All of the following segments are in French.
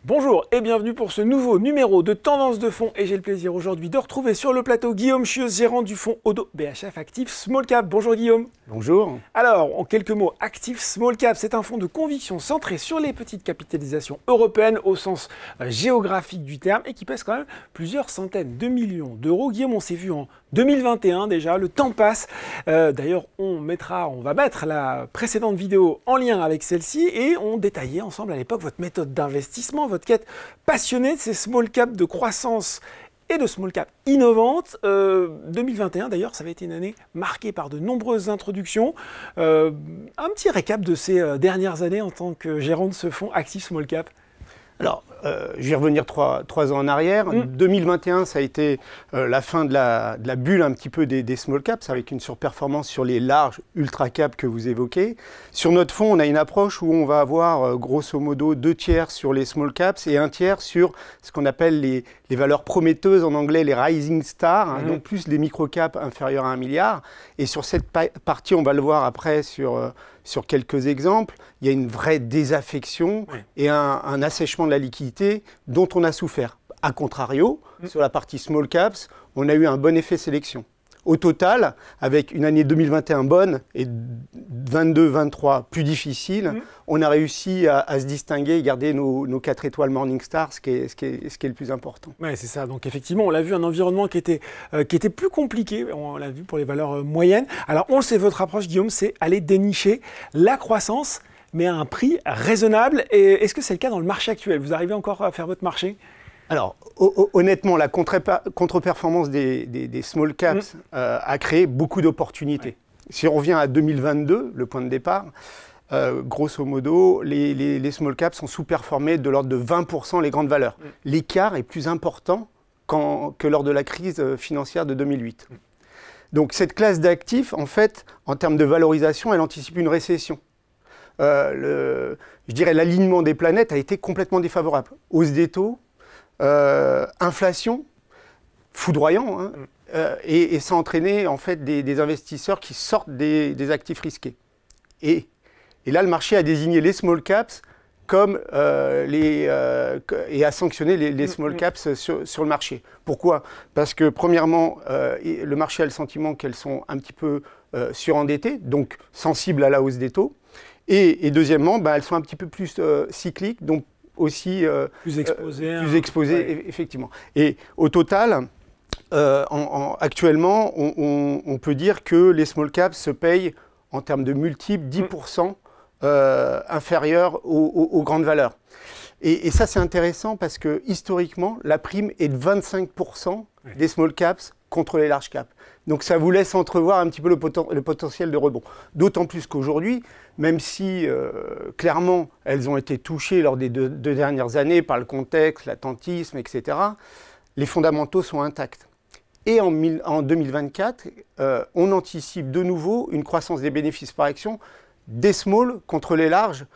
Bonjour et bienvenue pour ce nouveau numéro de Tendance de fonds et j'ai le plaisir aujourd'hui de retrouver sur le plateau Guillaume Chieuze, gérant du fonds Odo BHF Active Small Cap. Bonjour Guillaume. Bonjour. Alors, en quelques mots, Active Small Cap, c'est un fonds de conviction centré sur les petites capitalisations européennes au sens géographique du terme et qui pèse quand même plusieurs centaines de millions d'euros. Guillaume, on s'est vu en 2021 déjà, le temps passe. D'ailleurs, on va mettre la précédente vidéo en lien avec celle-ci et on détaillait ensemble à l'époque votre méthode d'investissement, votre quête passionnée de ces small caps de croissance et de small cap innovantes. 2021 d'ailleurs, ça avait été une année marquée par de nombreuses introductions. Un petit récap de ces dernières années en tant que gérant de ce fonds Active Small Cap. Alors, je vais revenir trois ans en arrière. 2021, ça a été la fin de la bulle un petit peu des small caps, avec une surperformance sur les larges ultra caps que vous évoquez. Sur notre fonds, on a une approche où on va avoir grosso modo 2 tiers sur les small caps et 1 tiers sur ce qu'on appelle les valeurs prometteuses, en anglais les rising stars, donc plus les micro caps inférieurs à 1 milliard. Et sur cette partie, on va le voir après sur quelques exemples, il y a une vraie désaffection et un assèchement de la liquidité dont on a souffert. A contrario, sur la partie small caps, on a eu un bon effet sélection. Au total, avec une année 2021 bonne et 22-23 plus difficile, on a réussi à se distinguer et garder nos 4 étoiles Morningstar, ce qui est le plus important. Oui, c'est ça. Donc effectivement, on l'a vu, un environnement qui était plus compliqué. On l'a vu pour les valeurs moyennes. Alors on le sait, votre approche, Guillaume, c'est aller dénicher la croissance, mais à un prix raisonnable. Et est-ce que c'est le cas dans le marché actuel? Vous arrivez encore à faire votre marché? Alors, honnêtement, la contre-performance des small caps a créé beaucoup d'opportunités. Si on revient à 2022, le point de départ, grosso modo, les small caps sont sous-performés de l'ordre de 20% les grandes valeurs. L'écart est plus important que lors de la crise financière de 2008. Donc, cette classe d'actifs, en fait, en termes de valorisation, elle anticipe une récession. Je dirais l'alignement des planètes a été complètement défavorable. Hausse des taux, inflation, foudroyant, et ça a entraîné en fait des investisseurs qui sortent des actifs risqués. Et là, le marché a désigné les small caps comme et a sanctionné les small caps sur le marché. Pourquoi? Parce que premièrement, le marché a le sentiment qu'elles sont un petit peu surendettées, donc sensibles à la hausse des taux. Et deuxièmement, elles sont un petit peu plus cycliques, donc aussi plus exposées, effectivement. Et au total, actuellement, on peut dire que les small caps se payent en termes de multiples 10% inférieurs aux grandes valeurs. Et ça, c'est intéressant parce que historiquement, la prime est de 25% des small caps contre les large caps. Donc ça vous laisse entrevoir un petit peu le potentiel de rebond. D'autant plus qu'aujourd'hui, même si clairement elles ont été touchées lors des deux dernières années par le contexte, l'attentisme, etc., les fondamentaux sont intacts. Et en 2024, on anticipe de nouveau une croissance des bénéfices par action des small contre les larges,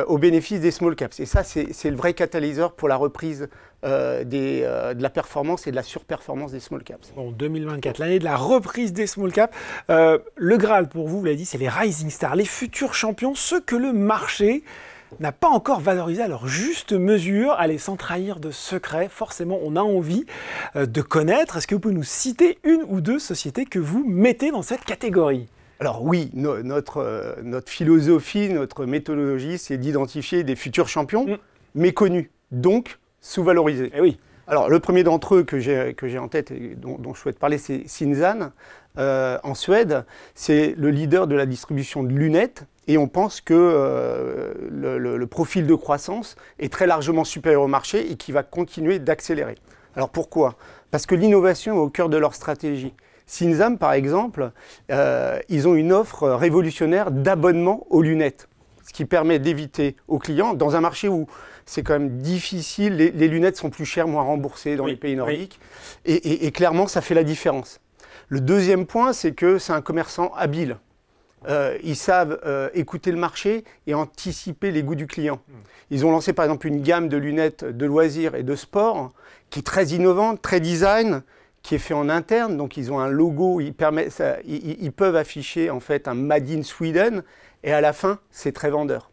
au bénéfice des small caps. Et ça, c'est le vrai catalyseur pour la reprise de la performance et de la surperformance des small caps. Bon, 2024, l'année de la reprise des small caps. Le Graal pour vous, vous l'avez dit, c'est les rising stars, les futurs champions, ceux que le marché n'a pas encore valorisé à leur juste mesure. Allez, sans trahir de secret, forcément, on a envie de connaître. Est-ce que vous pouvez nous citer une ou deux sociétés que vous mettez dans cette catégorie ? Alors oui, notre philosophie, notre méthodologie, c'est d'identifier des futurs champions méconnus, donc sous-valorisés. Eh oui. Alors le premier d'entre eux que j'ai en tête et dont je souhaite parler, c'est Synzan en Suède. C'est le leader de la distribution de lunettes et on pense que le profil de croissance est très largement supérieur au marché et qui va continuer d'accélérer. Alors pourquoi? Parce que l'innovation est au cœur de leur stratégie. Synzan, par exemple, ils ont une offre révolutionnaire d'abonnement aux lunettes, ce qui permet d'éviter aux clients, dans un marché où c'est quand même difficile, les lunettes sont plus chères, moins remboursées dans les pays nordiques, et clairement, ça fait la différence. Le deuxième point, c'est que c'est un commerçant habile. Ils savent écouter le marché et anticiper les goûts du client. Ils ont lancé, par exemple, une gamme de lunettes de loisirs et de sport qui est très innovante, très design, qui est fait en interne, donc ils ont un logo, ils peuvent afficher en fait un Made in Sweden, et à la fin, c'est très vendeur.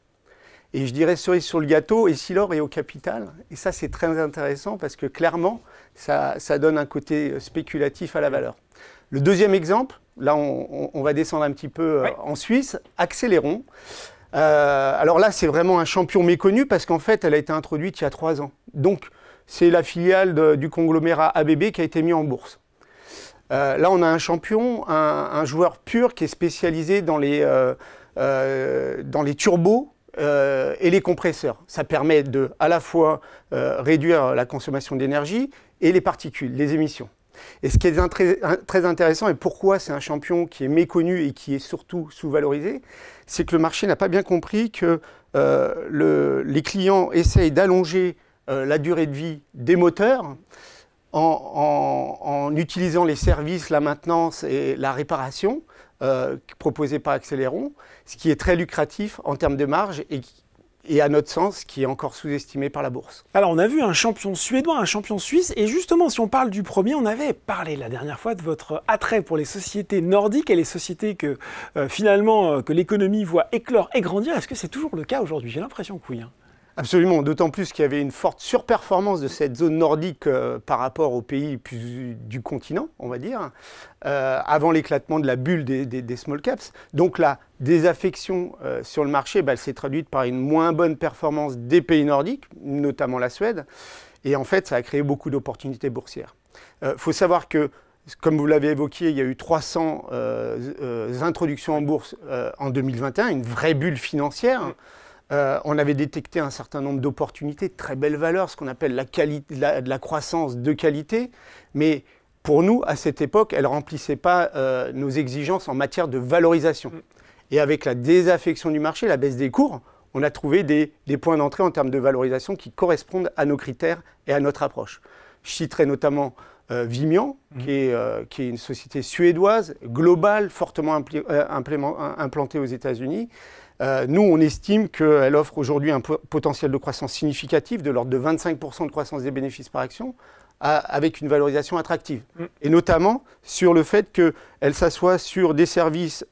Et je dirais cerise sur le gâteau, Essilor est au capital. Et ça, c'est très intéressant parce que clairement, ça donne un côté spéculatif à la valeur. Le deuxième exemple, là, on va descendre un petit peu en Suisse, Acceleron. Alors là, c'est vraiment un champion méconnu parce qu'en fait, elle a été introduite il y a 3 ans. Donc, c'est la filiale du conglomérat ABB qui a été mis en bourse. Là, on a un champion, un joueur pur qui est spécialisé dans les turbos et les compresseurs. Ça permet de, à la fois, réduire la consommation d'énergie et les particules, les émissions. Et ce qui est très intéressant et pourquoi c'est un champion qui est méconnu et qui est surtout sous-valorisé, c'est que le marché n'a pas bien compris que les clients essayent d'allonger la durée de vie des moteurs en utilisant les services, la maintenance et la réparation proposés par Acceleron, ce qui est très lucratif en termes de marge et à notre sens, qui est encore sous-estimé par la bourse. Alors, on a vu un champion suédois, un champion suisse, et justement, si on parle du premier, on avait parlé la dernière fois de votre attrait pour les sociétés nordiques et les sociétés que, finalement, que l'économie voit éclore et grandir. Est-ce que c'est toujours le cas aujourd'hui? J'ai l'impression que oui. Absolument, d'autant plus qu'il y avait une forte surperformance de cette zone nordique par rapport aux pays du continent, on va dire, avant l'éclatement de la bulle des small caps. Donc la désaffection sur le marché, elle s'est traduite par une moins bonne performance des pays nordiques, notamment la Suède, et en fait ça a créé beaucoup d'opportunités boursières. Faut savoir que, comme vous l'avez évoqué, il y a eu 300 introductions en bourse en 2021, une vraie bulle financière. On avait détecté un certain nombre d'opportunités, de très belles valeurs, ce qu'on appelle de la croissance de qualité. Mais pour nous, à cette époque, elle ne remplissait pas nos exigences en matière de valorisation. Et avec la désaffection du marché, la baisse des cours, on a trouvé des points d'entrée en termes de valorisation qui correspondent à nos critères et à notre approche. Je citerai notamment Vimian, qui est une société suédoise, globale, fortement implantée aux États-Unis. Nous, on estime qu'elle offre aujourd'hui un potentiel de croissance significatif de l'ordre de 25% de croissance des bénéfices par action, avec une valorisation attractive. Et notamment sur le fait qu'elle s'assoit sur des services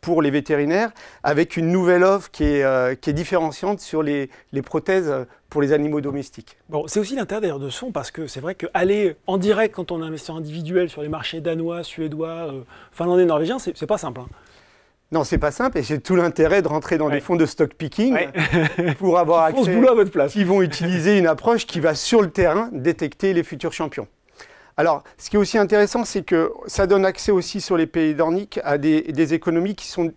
pour les vétérinaires, avec une nouvelle offre qui est différenciante sur les prothèses pour les animaux domestiques. Bon, c'est aussi l'intérêt d'ailleurs de ce fonds, parce que c'est vrai qu'aller en direct quand on est investisseur individuel sur les marchés danois, suédois, finlandais, norvégiens, c'est pas simple. Non, c'est pas simple et c'est tout l'intérêt de rentrer dans des fonds de stock picking pour avoir accès. On se boulot à votre place. Qui vont utiliser une approche qui va sur le terrain détecter les futurs champions. Alors, ce qui est aussi intéressant, c'est que ça donne accès aussi sur les pays nordiques à des économies qui sont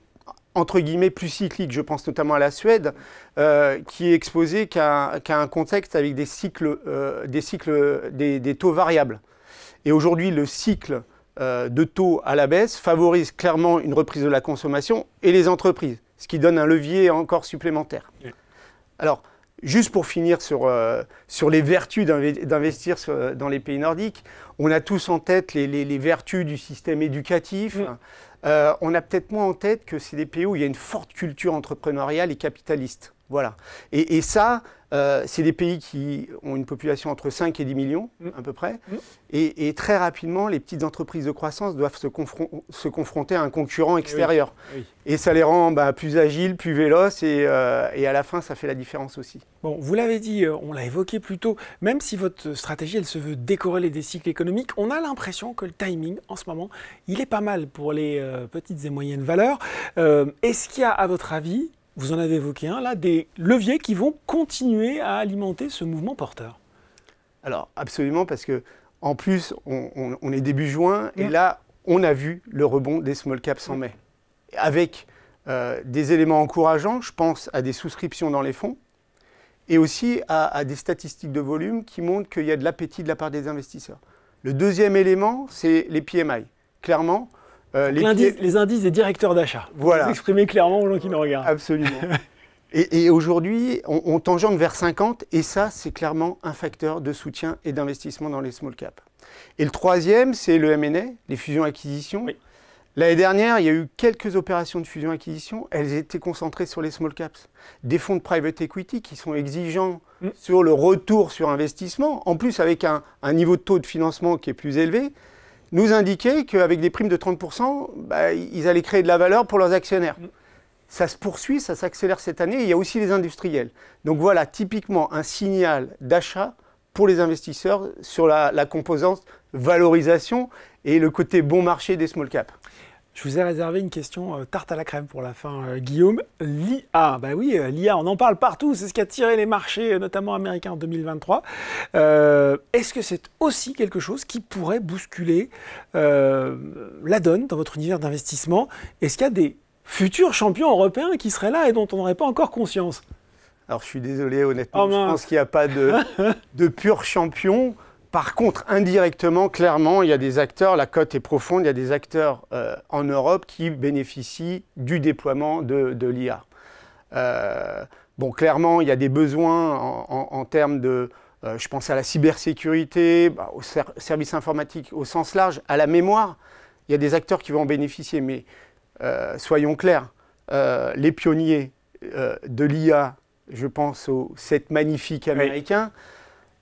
entre guillemets plus cycliques. Je pense notamment à la Suède, qui est exposée qu'à un contexte avec des taux variables. Et aujourd'hui, le cycle de taux à la baisse favorise clairement une reprise de la consommation et les entreprises, ce qui donne un levier encore supplémentaire. Alors, juste pour finir sur les vertus d'investir dans les pays nordiques, on a tous en tête les vertus du système éducatif. On a peut-être moins en tête que c'est des pays où il y a une forte culture entrepreneuriale et capitaliste. Voilà. Et ça, c'est des pays qui ont une population entre 5 et 10 millions, à peu près. Et très rapidement, les petites entreprises de croissance doivent se confronter à un concurrent extérieur. Et ça les rend plus agiles, plus véloces, et à la fin, ça fait la différence aussi. Bon, vous l'avez dit, on l'a évoqué plus tôt, même si votre stratégie, elle se veut décorréler des cycles économiques, on a l'impression que le timing, en ce moment, il est pas mal pour les petites et moyennes valeurs. Est-ce qu'il y a, à votre avis, vous en avez évoqué un, là, des leviers qui vont continuer à alimenter ce mouvement porteur? Alors, absolument, parce que en plus, on est début juin, et là, on a vu le rebond des small caps en mai. Avec des éléments encourageants, je pense à des souscriptions dans les fonds, et aussi à des statistiques de volume qui montrent qu'il y a de l'appétit de la part des investisseurs. Le deuxième élément, c'est les PMI. Clairement, les indices des directeurs d'achat. Voilà. Vous exprimez clairement aux gens qui nous regardent. Absolument. Et aujourd'hui, on tangente vers 50, et ça, c'est clairement un facteur de soutien et d'investissement dans les small caps. Et le troisième, c'est le M&A, les fusions-acquisitions. Oui. L'année dernière, il y a eu quelques opérations de fusion-acquisition. Elles étaient concentrées sur les small caps. Des fonds de private equity qui sont exigeants sur le retour sur investissement, en plus avec un niveau de taux de financement qui est plus élevé, nous indiquaient qu'avec des primes de 30%, ils allaient créer de la valeur pour leurs actionnaires. Ça se poursuit, ça s'accélère cette année. Et il y a aussi les industriels. Donc voilà, typiquement un signal d'achat pour les investisseurs sur la composante valorisation et le côté bon marché des small caps. Je vous ai réservé une question tarte à la crème pour la fin, Guillaume. L'IA, bah oui, l'IA, on en parle partout, c'est ce qui a tiré les marchés, notamment américains en 2023. Est-ce que c'est aussi quelque chose qui pourrait bousculer la donne dans votre univers d'investissement? Est-ce qu'il y a des futurs champions européens qui seraient là et dont on n'aurait pas encore conscience? Alors je suis désolé, honnêtement, je pense qu'il n'y a pas de purs champions. Par contre, indirectement, clairement, il y a des acteurs, la cote est profonde, il y a des acteurs en Europe qui bénéficient du déploiement de l'IA. Bon, clairement, il y a des besoins en termes de, je pense à la cybersécurité, aux services informatiques au sens large, à la mémoire. Il y a des acteurs qui vont en bénéficier, mais soyons clairs, les pionniers de l'IA, je pense aux 7 magnifiques américains.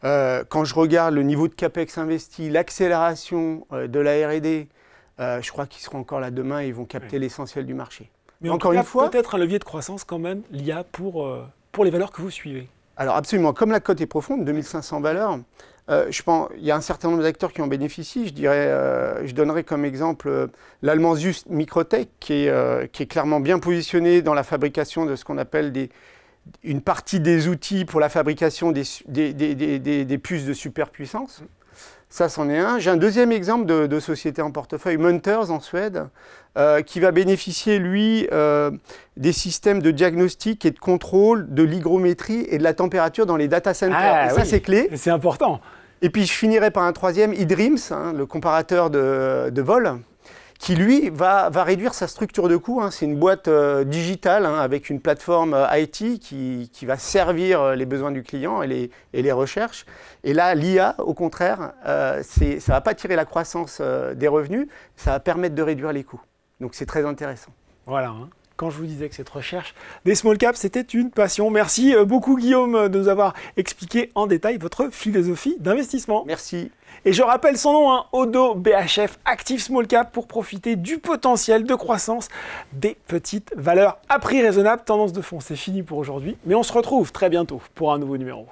Quand je regarde le niveau de CAPEX investi, l'accélération de la R&D, je crois qu'ils seront encore là demain et ils vont capter l'essentiel du marché. Mais encore une fois, peut-être un levier de croissance quand même, l'IA, pour les valeurs que vous suivez. Alors absolument, comme la cote est profonde, 2500 valeurs, je pense il y a un certain nombre d'acteurs qui en bénéficient. Je donnerai comme exemple l'allemand ZÜS Microtech, qui est clairement bien positionné dans la fabrication de ce qu'on appelle une partie des outils pour la fabrication des puces de superpuissance. Ça, c'en est un. J'ai un deuxième exemple de société en portefeuille, Munters en Suède, qui va bénéficier, lui, des systèmes de diagnostic et de contrôle de l'hygrométrie et de la température dans les data centers. Ah, et ça, c'est clé. C'est important. Et puis, je finirai par un troisième, eDreams, le comparateur de vol, qui, lui, va réduire sa structure de coût. C'est une boîte digitale avec une plateforme IT qui va servir les besoins du client et les recherches. Et là, l'IA, au contraire, ça ne va pas tirer la croissance des revenus, ça va permettre de réduire les coûts. Donc, c'est très intéressant. Voilà. Quand je vous disais que cette recherche des small caps, c'était une passion. Merci beaucoup, Guillaume, de nous avoir expliqué en détail votre philosophie d'investissement. Merci. Et je rappelle son nom, Oddo BHF Active Small Cap, pour profiter du potentiel de croissance des petites valeurs à prix raisonnable. Tendance de fond, c'est fini pour aujourd'hui, mais on se retrouve très bientôt pour un nouveau numéro.